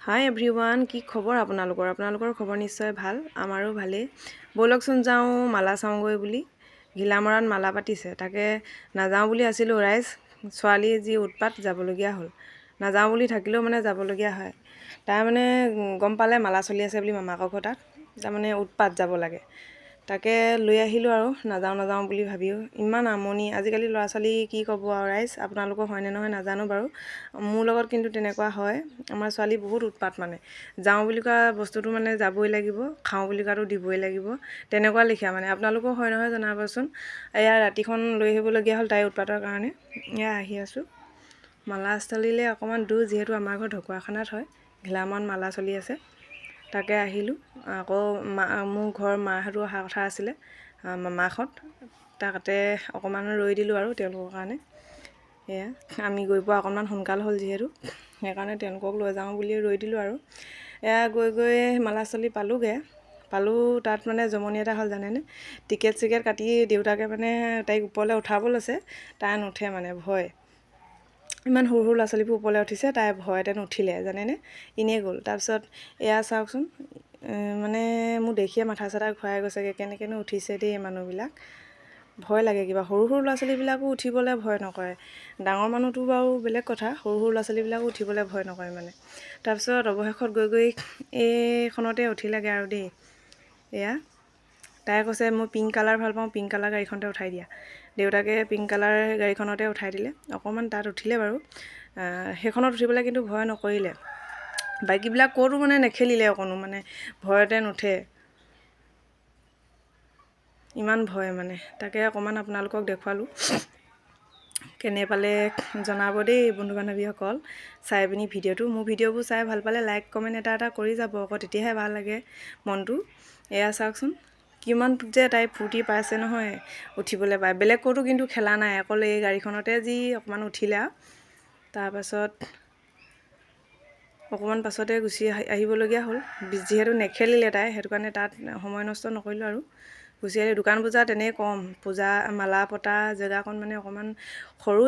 হাই everyone, কি খবৰ আপোনালোকৰ খবৰ নিশ্চয় ভাল। আমাৰো ভালেই। ব'লকচোন যাওঁ মালা চাওঁগৈ বুলি। ঘিলামৰাত মালা পাতিছে, তাকে নাযাওঁ বুলি আছিলোঁ ৰাইজ। ছোৱালী যি উৎপাত, যাবলগীয়া হ'ল। নাযাওঁ বুলি থাকিলেও মানে যাবলগীয়া হয়। তাই মানে গম পালে মালা চলি আছে বুলি মামাকৰ ঘৰ তাত, তাৰমানে উৎপাত যাব লাগে। তাকে লৈ আহিলোঁ আৰু নাযাওঁ বুলি ভাবিও। ইমান আমনি আজিকালি ল'ৰা ছোৱালী, কি ক'ব আৰু ৰাইজ। আপোনালোকৰ হয়নে নহয় নাজানো বাৰু, মোৰ লগত কিন্তু তেনেকুৱা হয়। আমাৰ ছোৱালী বহুত উৎপাত, মানে যাওঁ বুলি কোৱা বস্তুটো মানে যাবই লাগিব, খাওঁ বুলি কোৱাটো দিবই লাগিব, তেনেকুৱা লিখীয়া মানে। আপোনালোকৰ হয় নহয় জনাবচোন। এয়া ৰাতিখন লৈ আহিবলগীয়া হ'ল তাইৰ উৎপাতৰ কাৰণে। এয়া আহি আছোঁ মালাস্থলীলৈ, অকণমান দূৰ, যিহেতু আমাৰ ঘৰ ঢকুৱাখানাত হয়। ঘিলামৰাত মালা চলি আছে, তাকে আহিলোঁ। আকৌ মোৰ ঘৰ মাহঁতো অহা কথা আছিলে, মামাহঁত, তাতে অকণমান ৰৈ দিলোঁ আৰু তেওঁলোকৰ কাৰণে। এয়া আমি গৈ পোৱা অকণমান সোনকাল হ'ল যিহেতু, সেইকাৰণে তেওঁলোকক লৈ যাওঁ বুলি ৰৈ দিলোঁ আৰু। এয়া গৈ মালাস্থলী পালোঁ। তাত মানে জমনি এটা হ'ল জানেনে। টিকেট কাটি দেউতাকে মানে তাইক ওপৰলৈ উঠাব লৈছে, তাই নুঠে মানে ভয়। ইমান সৰু ল'ৰা ছোৱালীবোৰ ওপৰলৈ উঠিছে, তাই ভয়তে নুঠিলে জানেনে, এনেই গ'ল। তাৰপিছত এয়া চাওকচোন, মানে মোৰ দেখিয়ে মাথা চাথা ঘূৰাই গৈছেগৈ। কেনেকৈনো উঠিছে দেই মানুহবিলাক, ভয় লাগে কিবা। সৰু ল'ৰা ছোৱালীবিলাকো উঠিবলৈ ভয় নকৰে। ডাঙৰ মানুহটো বাৰু বেলেগ কথা, সৰু ল'ৰা ছোৱালীবিলাকো উঠিবলৈ ভয় নকৰে মানে। তাৰপিছত অৱশেষত গৈ এইখনতে উঠিলেগৈ আৰু দেই। এয়া তাই কৈছে মই পিংক কালাৰ ভাল পাওঁ, পিংক কালাৰ গাড়ীখনতে উঠাই দিয়া। দেউতাকে পিংক কালাৰ গাড়ীখনতে উঠাই দিলে। অকণমান তাত উঠিলে বাৰু, সেইখনত উঠিবলৈ কিন্তু ভয় নকৰিলে। বাকীবিলাক ক'তো মানে নেখেলিলে অকণো, মানে ভয়তে নুঠে, ইমান ভয় মানে। তাকে অকণমান আপোনালোকক দেখুৱালোঁ। কেনে পালে জনাব দেই বন্ধু বান্ধৱীসকল, চাই পিনি ভিডিঅ'টো। মোৰ ভিডিঅ'বোৰ চাই ভাল পালে লাইক কমেণ্ট এটা কৰি যাব আকৌ, তেতিয়াহে ভাল লাগে মনটো। এয়া চাওকচোন, কিমান যে তাই ফূৰ্তি পাইছে নহয় উঠিবলৈ পায়। বেলেগ ক'তো কিন্তু খেলা নাই, অকল এই গাড়ীখনতে যি অকণমান উঠিলে আৰু। তাৰপাছত অকণমান পাছতে গুচি আহিবলগীয়া হ'ল, যিহেতু নেখেলিলে তাই, সেইটো কাৰণে তাত সময় নষ্ট নকৰিলোঁ আৰু গুচি আহিলোঁ। দোকান বজাৰ তেনেই কম, পূজা মালা পতা জেগাকণ মানে অকণমান সৰু।